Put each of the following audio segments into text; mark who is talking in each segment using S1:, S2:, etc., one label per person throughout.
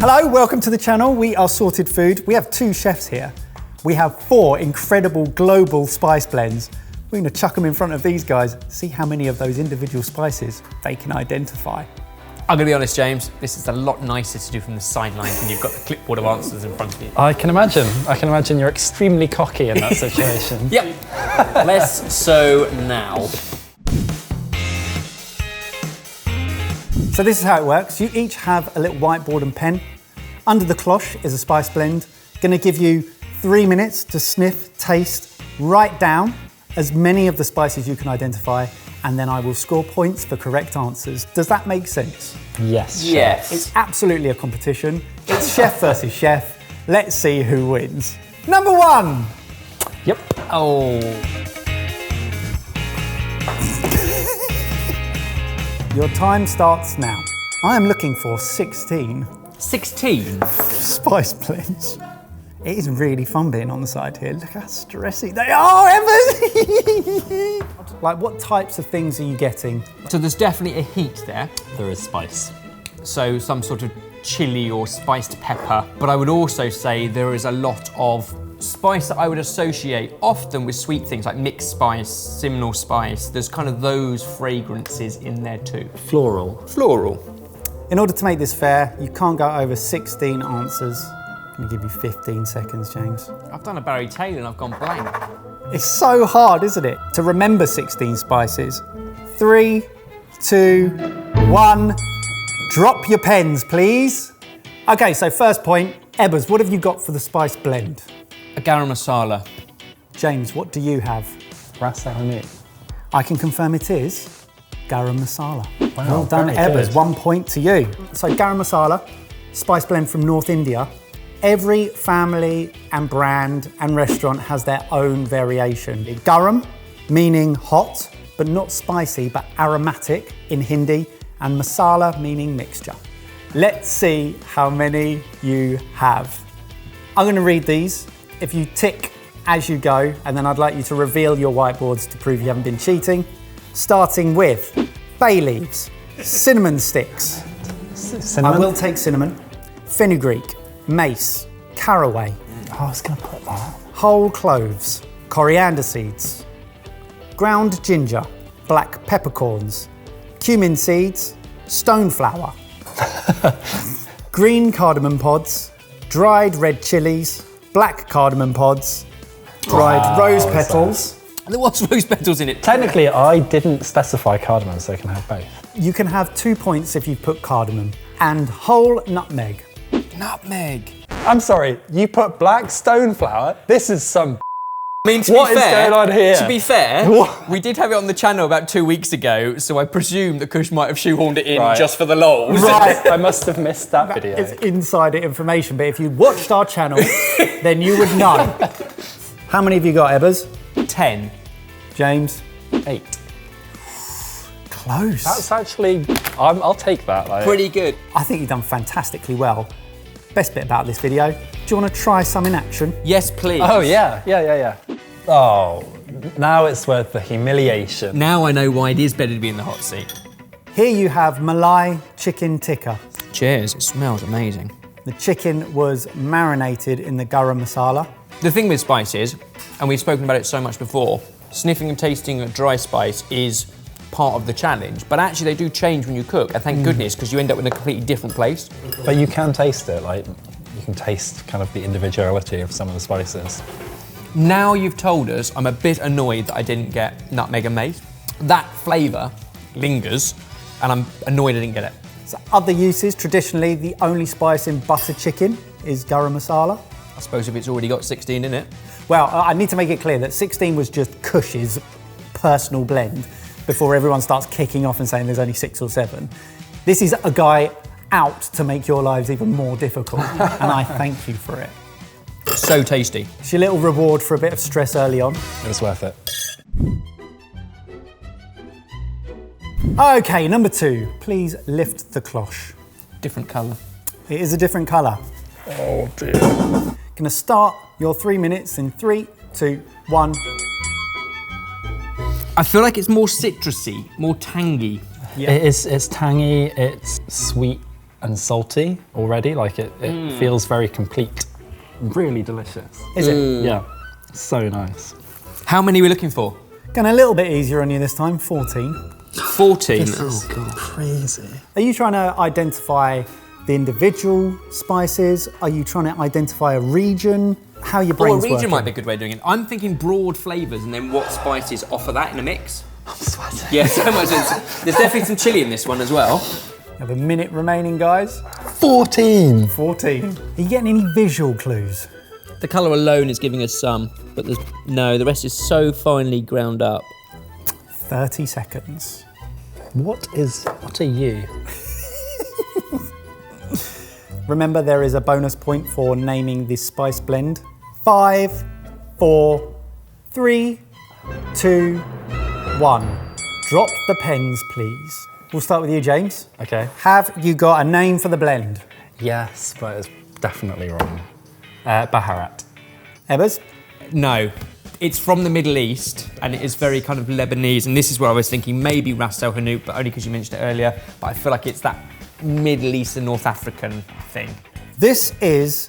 S1: Hello, welcome to the channel. We are Sorted Food. We have 2 chefs here. We have 4 incredible global spice blends. We're gonna chuck them in front of these guys, see how many of those individual spices they can identify.
S2: I'm gonna be honest, James, this is a lot nicer to do from the sidelines when you've got the clipboard of answers in front of you.
S3: I can imagine you're extremely cocky in that situation.
S2: Yep, less so now.
S1: So this is how it works. You each have a little whiteboard and pen. Under the cloche is a spice blend. Gonna give you 3 minutes to sniff, taste, write down as many of the spices you can identify, and then I will score points for correct answers. Does that make sense?
S3: Yes.
S2: Yes.
S1: It's absolutely a competition. It's chef versus chef. Let's see who wins. Number 1.
S3: Yep.
S2: Oh.
S1: Your time starts now. I am looking for 16
S2: 16?
S1: spice blends. It is really fun being on the side here. Look how stressy they are, Emma! Like, what types of things are you getting?
S2: So there's definitely a heat there.
S3: There is spice.
S2: So some sort of chili or spiced pepper. But I would also say there is a lot of spice that I would associate often with sweet things like mixed spice, simnel spice. There's kind of those fragrances in there too.
S3: Floral.
S2: Floral.
S1: In order to make this fair, you can't go over 16 answers. I'm gonna give you 15 seconds, James.
S2: I've done a Barry Taylor and I've gone blank.
S1: It's so hard, isn't it, to remember 16 spices. 3, 2, 1. Drop your pens, please. Okay, so first point. Ebbers, what have you got for the spice blend?
S2: A garam masala.
S1: James, what do you have?
S3: Ras Al Hanout.
S1: I can confirm it is garam masala.
S3: Wow,
S1: Well done,
S3: very
S1: Ebbers.
S3: good.
S1: 1 point to you. So garam masala, spice blend from North India. Every family and brand and restaurant has their own variation. Garam, meaning hot, but not spicy, but aromatic in Hindi, and masala, meaning mixture. Let's see how many you have. I'm gonna read these. If you tick as you go, and then I'd like you to reveal your whiteboards to prove you haven't been cheating. Starting with bay leaves, cinnamon sticks.
S3: Cinnamon?
S1: I will take cinnamon. Fenugreek, mace, caraway,
S3: Oh, I was gonna put that.
S1: whole cloves, coriander seeds, ground ginger, black peppercorns, cumin seeds, stone flower, green cardamom pods, dried red chilies, black cardamom pods, dried rose petals.
S2: There was rose petals in it.
S3: Technically, I didn't specify cardamom, so I can have both.
S1: You can have 2 points if you put cardamom, and whole nutmeg.
S2: Nutmeg.
S3: I'm sorry, you put black stone flour? This is some
S2: I mean, to
S3: What
S2: be
S3: is
S2: fair,
S3: going on here?
S2: To be fair,
S3: What?
S2: we did have it on the channel about 2 weeks ago, so I presume that Kush might have shoehorned it in
S3: Right.
S2: just for the lols.
S1: Right.
S3: I must have missed that video.
S1: It's insider information, but if you watched our channel, then you would know. How many have you got, Ebbers?
S2: 10.
S1: James?
S2: 8.
S1: Close.
S3: That's actually, I'll take that. Like,
S2: Pretty good.
S1: I think you've done fantastically well. Best bit about this video, do you want to try some in action?
S2: Yes, please.
S3: Oh yeah. Oh, now it's worth the humiliation.
S2: Now I know why it is better to be in the hot seat.
S1: Here you have Malai chicken tikka.
S2: Cheers, it smells amazing.
S1: The chicken was marinated in the garam masala.
S2: The thing with spice is, and we've spoken about it so much before, sniffing and tasting a dry spice is part of the challenge, but actually they do change when you cook, and thank goodness, because you end up in a completely different place.
S3: But you can taste it, like, you can taste kind of the individuality of some of the spices.
S2: Now you've told us, I'm a bit annoyed that I didn't get nutmeg and mace. That flavour lingers, and I'm annoyed I didn't get it.
S1: So other uses, traditionally the only spice in butter chicken is garam masala.
S2: I suppose if it's already got 16 in it.
S1: Well, I need to make it clear that 16 was just Kush's personal blend before everyone starts kicking off and saying there's only 6 or 7. This is a guy out to make your lives even more difficult, and I thank you for it.
S2: So tasty.
S1: It's your little reward for a bit of stress early on.
S3: It was worth it.
S1: Okay, number 2, please lift the cloche.
S2: Different colour.
S1: It is a different colour.
S3: Oh dear.
S1: Gonna start your 3 minutes in 3, 2, 1.
S2: I feel like it's more citrusy, more tangy.
S1: Yeah.
S3: It's tangy, it's sweet, and salty already. Like it feels very complete. Really delicious.
S1: Is it?
S3: Yeah, so nice.
S2: How many are we looking for?
S1: Going a little bit easier on you this time, 14.
S2: 14.
S3: Crazy.
S1: Are you trying to identify the individual spices? Are you trying to identify a region? How your brain's
S2: a region
S1: working?
S2: might be a good way of doing it. I'm thinking broad flavours and then what spices offer that in a mix.
S3: I'm sweating.
S2: Yeah, so much. There's definitely some chilli in this one as well.
S1: You have a minute remaining, guys.
S3: 14.
S1: 14. Are you getting any visual clues?
S2: The colour alone is giving us some, but the rest is so finely ground up.
S1: 30 seconds.
S3: What are you?
S1: Remember, there is a bonus point for naming this spice blend. 5, 4, 3, 2, 1. Drop the pens, please. We'll start with you, James.
S3: Okay.
S1: Have you got a name for the blend?
S3: Yes, but it's definitely wrong. Baharat.
S1: Ebbers?
S2: No, it's from the Middle East and it is very kind of Lebanese, and this is where I was thinking maybe Ras El Hanout, but only because you mentioned it earlier, but I feel like it's that Middle Eastern, North African thing.
S1: This is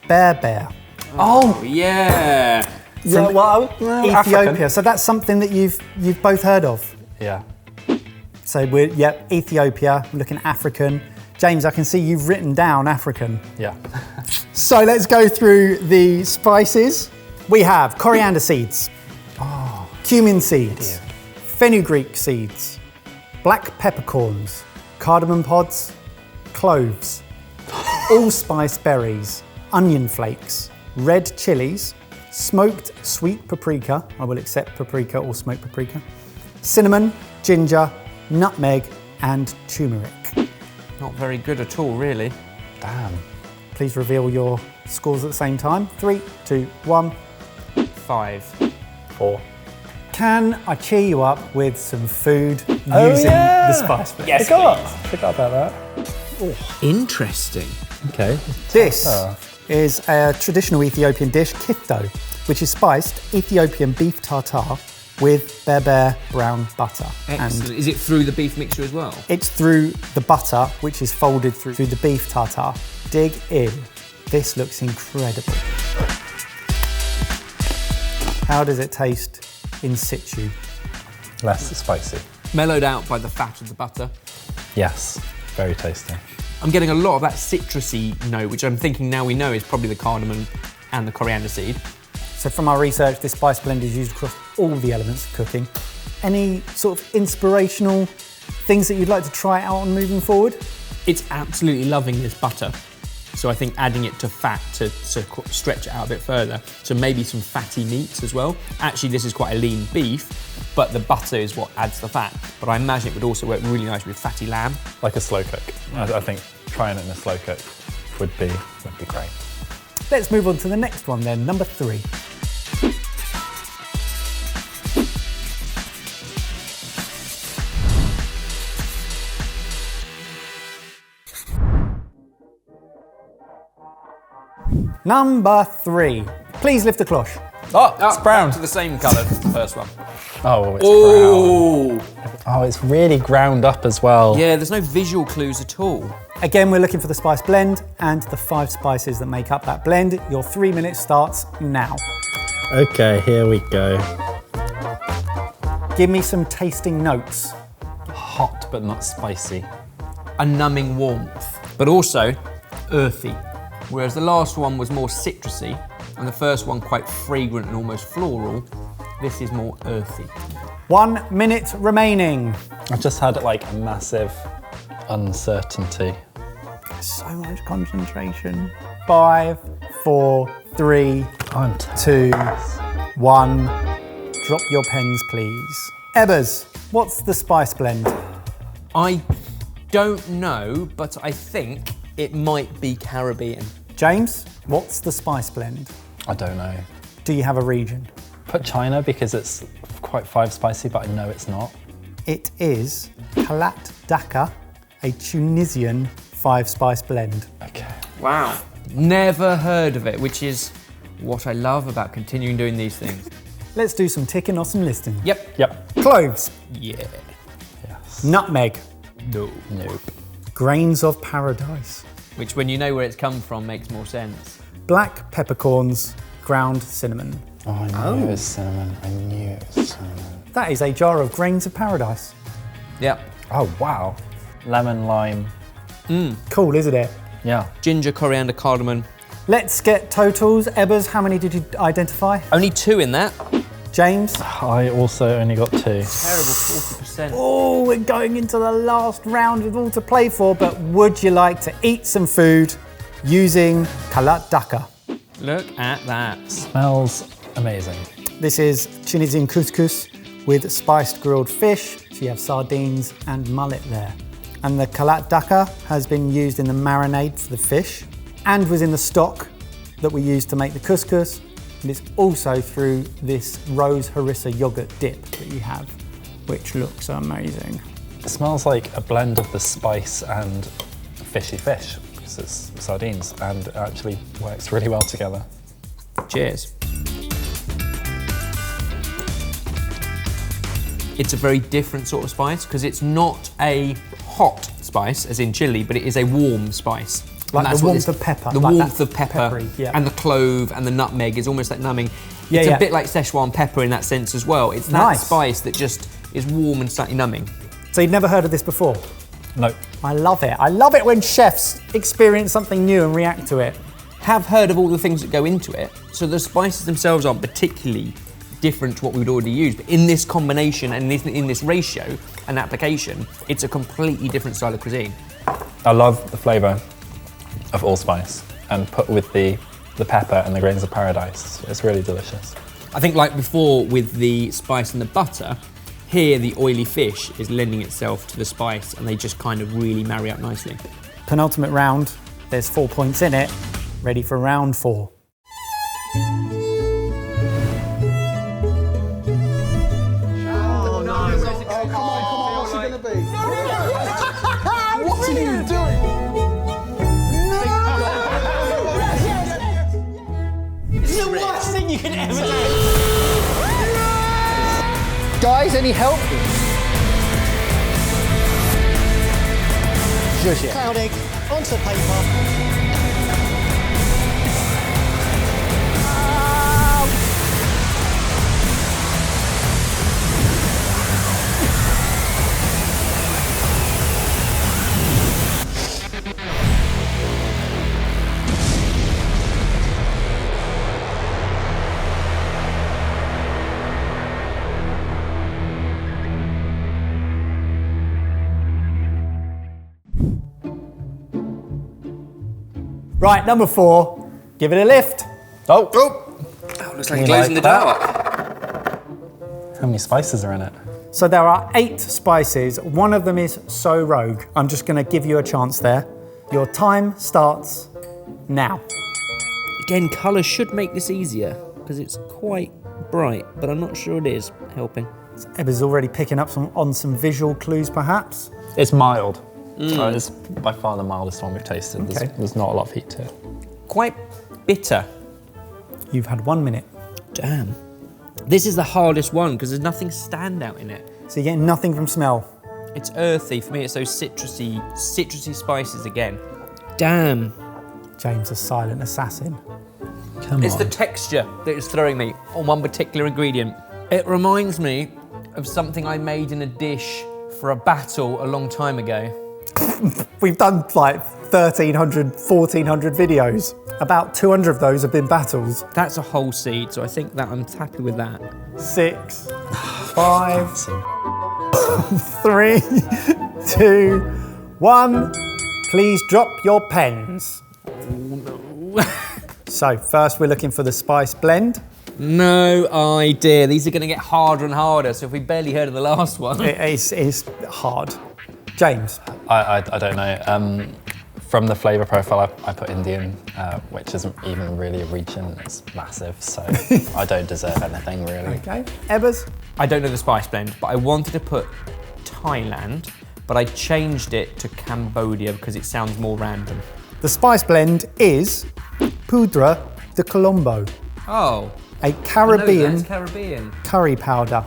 S1: Berbere.
S2: Oh, yeah.
S1: Ethiopia.
S3: African.
S1: So that's something that you've both heard of.
S3: Yeah.
S1: So Ethiopia, we're looking African. James, I can see you've written down African.
S3: Yeah.
S1: So let's go through the spices. We have coriander seeds, cumin seeds, fenugreek seeds, black peppercorns, cardamom pods, cloves, allspice berries, onion flakes, red chilies, smoked sweet paprika, I will accept paprika or smoked paprika, cinnamon, ginger, nutmeg, and turmeric.
S2: Not very good at all, really.
S3: Damn.
S1: Please reveal your scores at the same time. 3, 2, 1.
S2: 5.
S3: 4.
S1: Can I cheer you up with some food using the spice blend?
S2: Yes,
S3: Forgot about that.
S2: Interesting.
S3: Okay.
S1: This is a traditional Ethiopian dish, kifto, which is spiced Ethiopian beef tartare with Berbere brown butter.
S2: Excellent. Is it through the beef mixture as well?
S1: It's through the butter, which is folded through the beef tartare. Dig in. This looks incredible. How does it taste in situ?
S3: Less spicy.
S2: Mellowed out by the fat of the butter.
S3: Yes. Very tasty.
S2: I'm getting a lot of that citrusy note, which I'm thinking now we know is probably the cardamom and the coriander seed.
S1: So from our research, this spice blend is used across all the elements of cooking. Any sort of inspirational things that you'd like to try out on moving forward?
S2: It's absolutely loving this butter. So I think adding it to fat to stretch it out a bit further. So maybe some fatty meats as well. Actually, this is quite a lean beef, but the butter is what adds the fat. But I imagine it would also work really nice with fatty lamb.
S3: Like a slow cook. I think trying it in a slow cook would be great.
S1: Let's move on to the next one then, number 3. Number 3. Please lift the cloche.
S3: Oh, it's brown.
S2: To the same colour as the first one.
S3: Oh, it's brown. Oh, it's really ground up as well.
S2: Yeah, there's no visual clues at all.
S1: Again, we're looking for the spice blend and the 5 spices that make up that blend. Your 3 minutes starts now.
S3: Okay, here we go.
S1: Give me some tasting notes.
S3: Hot but not spicy.
S2: A numbing warmth, but also earthy. Whereas the last one was more citrusy and the first one quite fragrant and almost floral, this is more earthy.
S1: 1 minute remaining.
S3: I've just had like a massive uncertainty.
S1: So much concentration. 5, 4, 3, 2, 1. Drop your pens, please. Ebbers, what's the spice blend?
S2: I don't know, but I think it might be Caribbean.
S1: James, what's the spice blend?
S3: I don't know.
S1: Do you have a region?
S3: Put China because it's quite 5 spicy, but I know it's not.
S1: It is Kalat Daka, a Tunisian 5 spice blend.
S3: Okay.
S2: Wow. Never heard of it, which is what I love about continuing doing these things.
S1: Let's do some ticking or some listing.
S2: Yep.
S3: Yep.
S1: Cloves,
S2: Yeah.
S3: Yes.
S1: nutmeg,
S2: No.
S3: Nope.
S1: Grains of paradise.
S2: Which, when you know where it's come from, makes more sense.
S1: Black peppercorns, ground cinnamon.
S3: Oh, I knew it was cinnamon. I knew it was cinnamon.
S1: That is a jar of grains of paradise.
S2: Yep.
S3: Oh, wow. Lemon, lime.
S1: Cool, isn't it?
S3: Yeah.
S2: Ginger, coriander, cardamom.
S1: Let's get totals. Ebbers, how many did you identify?
S2: Only 2 in that.
S1: James?
S3: I also only got 2.
S2: Terrible, 40%.
S1: Oh, we're going into the last round with all to play for, but would you like to eat some food using kalat daka?
S2: Look at that.
S3: Smells amazing.
S1: This is Tunisian couscous with spiced grilled fish. So you have sardines and mullet there. And the kalat daka has been used in the marinade for the fish and was in the stock that we used to make the couscous. And it's also through this rose harissa yogurt dip that you have, which looks amazing.
S3: It smells like a blend of the spice and fishy fish, because it's sardines, and it actually works really well together.
S2: Cheers. It's a very different sort of spice because it's not a hot spice, as in chili, but it is a warm spice.
S1: Like the warmth of pepper.
S2: The
S1: like
S2: warmth of pepper
S1: peppery, yeah.
S2: and the clove and the nutmeg is almost like numbing.
S1: Yeah,
S2: it's
S1: yeah.
S2: a bit like Szechuan pepper in that sense as well. It's that
S1: Nice.
S2: spice that just is warm and slightly numbing.
S1: So you've never heard of this before?
S3: No.
S1: I love it. I love it when chefs experience something new and react to it.
S2: Have heard of all the things that go into it, so the spices themselves aren't particularly different to what we would already use, but in this combination and in this ratio and application, it's a completely different style of cuisine.
S3: I love the flavour of allspice, and put with the pepper and the grains of paradise. It's really delicious.
S2: I think like before with the spice and the butter, here the oily fish is lending itself to the spice and they just kind of really marry up nicely.
S1: Penultimate round, there's 4 points in it. Ready for round 4.
S4: What are you doing?
S2: This is the worst thing you can ever do.
S4: Guys, any help? Zhuxi. Cloud egg onto the paper.
S1: Right, number 4, give it a lift.
S3: Oh!
S2: Oh, looks like it glows in the dark.
S3: How many spices are in it?
S1: So there are 8 spices. One of them is so rogue. I'm just gonna give you a chance there. Your time starts now.
S2: Again, colour should make this easier because it's quite bright, but I'm not sure it is helping.
S1: Ebba's already picking up on some visual clues, perhaps.
S3: It's mild. It's by far the mildest one we've tasted.
S1: Okay.
S3: There's not a lot of heat to it.
S2: Quite bitter.
S1: You've had 1 minute.
S2: Damn. This is the hardest one because there's nothing standout in it.
S1: So you're getting nothing from smell.
S2: It's earthy. For me, it's those citrusy spices again. Damn.
S1: James, a silent assassin.
S3: Come
S2: It's
S3: on.
S2: the texture that is throwing me on one particular ingredient. It reminds me of something I made in a dish for a battle a long time ago.
S1: We've done like 1,300, 1,400 videos. About 200 of those have been battles.
S2: That's a whole seed, so I think that I'm happy with that.
S1: 6, 5, 3, 2, 1. Please drop your pens.
S2: Oh no.
S1: So first we're looking for the spice blend.
S2: No idea. These are going to get harder and harder, so if we barely heard of the last one.
S1: It's hard. James.
S3: I don't know. From the flavour profile, I put Indian, which isn't even really a region. It's massive, so I don't deserve anything really.
S1: Okay. Ebbers.
S2: I don't know the spice blend, but I wanted to put Thailand, but I changed it to Cambodia because it sounds more random.
S1: The spice blend is Poudre de Colombo,
S2: Oh.
S1: a Caribbean
S2: Caribbean.
S1: curry powder.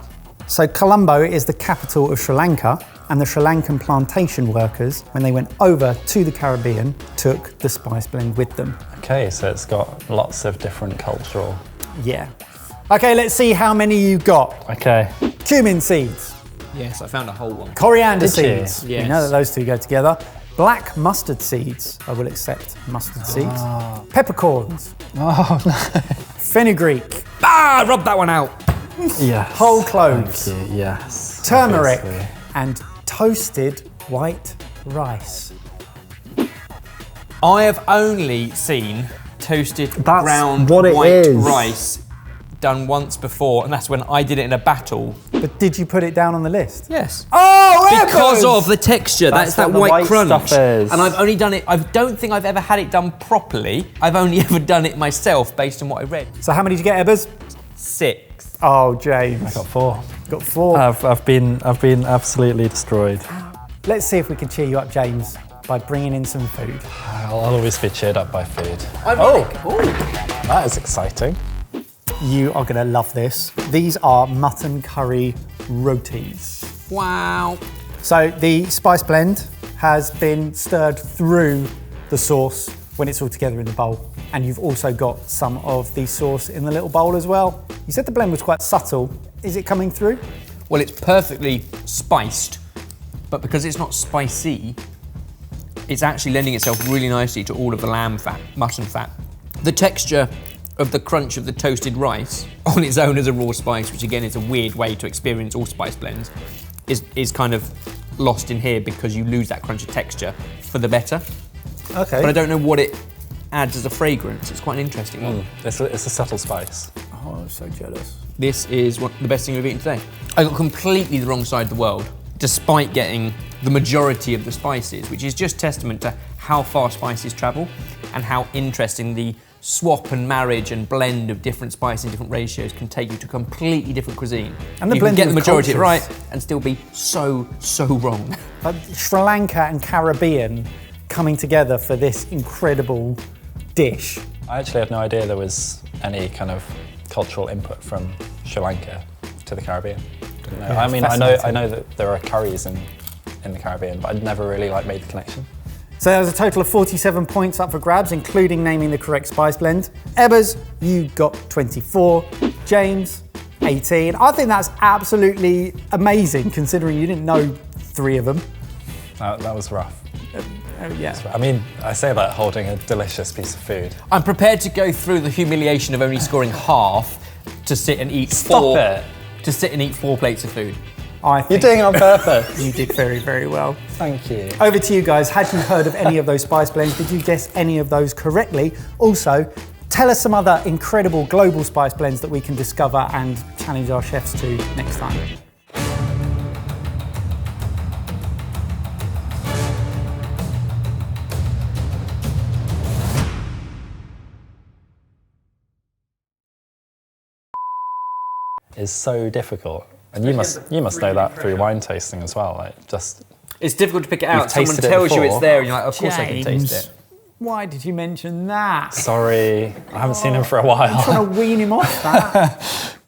S1: So Colombo is the capital of Sri Lanka, And the Sri Lankan plantation workers, when they went over to the Caribbean, took the spice blend with them.
S3: Okay, so it's got lots of different cultural.
S1: Yeah. Okay, let's see how many you got.
S3: Okay.
S1: Cumin seeds,
S2: Yes, I found a whole one.
S1: coriander
S3: Did you?
S1: seeds.
S2: Yes.
S1: You know that those two go together. Black mustard seeds. I will accept mustard seeds. Peppercorns.
S3: Oh, no.
S1: Fenugreek.
S2: Ah, rub that one out.
S3: Yes.
S1: Whole cloves.
S3: Thank you. Yes.
S1: Turmeric.
S3: obviously.
S1: And toasted white rice.
S2: I have only seen toasted
S1: That's
S2: ground
S1: what it
S2: white
S1: is.
S2: rice done once before, and that's when I did it in a battle.
S1: But did you put it down on the list?
S2: Yes.
S1: Oh,
S2: Because of the texture, that's that
S3: what the
S2: white
S3: white
S2: crunch.
S3: stuff is.
S2: And I've only done it, I don't think I've ever had it done properly. I've only ever done it myself based on what I read.
S1: So how many did you get, Ebbers?
S2: 6.
S1: Oh, James.
S3: I got 4.
S1: Got 4.
S3: I've been absolutely destroyed.
S1: Let's see if we can cheer you up, James, by bringing in some food.
S3: I'll always be cheered up by food. That is exciting.
S1: You are going to love this. These are mutton curry rotis.
S2: Wow.
S1: So the spice blend has been stirred through the sauce when it's all together in the bowl. And you've also got some of the sauce in the little bowl as well. You said the blend was quite subtle. Is it coming through?
S2: Well, it's perfectly spiced, but because it's not spicy, it's actually lending itself really nicely to all of the lamb fat, mutton fat. The texture of the crunch of the toasted rice on its own as a raw spice, which again is a weird way to experience all spice blends, is kind of lost in here because you lose that crunchy texture for the better.
S1: Okay.
S2: But I don't know what it adds as a fragrance. It's quite an interesting one.
S3: It's a subtle spice.
S1: Oh, I'm so jealous.
S2: This is the best thing we've eaten today. I got completely the wrong side of the world, despite getting the majority of the spices, which is just testament to how far spices travel and how interesting the swap and marriage and blend of different spices in different ratios can take you to completely different cuisine.
S1: And the
S2: you can get
S1: blending
S2: the
S1: of
S2: majority
S1: cultures.
S2: right and still be so wrong.
S1: Sri Lanka and Caribbean coming together for this incredible dish.
S3: I actually had no idea there was any kind of cultural input from Sri Lanka to the Caribbean. Didn't know.
S1: Yeah,
S3: I mean,
S1: fascinating.
S3: I know that there are curries in the Caribbean, but I'd never really made the connection.
S1: So there was a total of 47 points up for grabs, including naming the correct spice blend. Ebbers, you got 24. James, 18. I think that's absolutely amazing, considering you didn't know 3 of them.
S3: That was rough.
S1: Yeah.
S3: I mean, I say that holding a delicious piece of food.
S2: I'm prepared to go through the humiliation of only scoring half to sit and eat
S3: Stop it.
S2: to sit and eat 4 plates of food.
S1: I
S3: You're
S1: think
S3: doing it on purpose.
S1: you did very, very well.
S3: Thank you.
S1: Over to you guys. Had you heard of any of those spice blends? Did you guess any of those correctly? Also, tell us some other incredible global spice blends that we can discover and challenge our chefs to next time.
S3: Is so difficult. And you must know that through wine tasting as well.
S2: It's difficult to pick it out. Someone
S3: tasted it
S2: tells you it's
S3: before.
S2: there and you're like, of course I can
S1: James.
S2: taste it.
S1: Why did you mention that?
S3: Sorry, I haven't seen him for a while.
S1: Trying to wean him off that.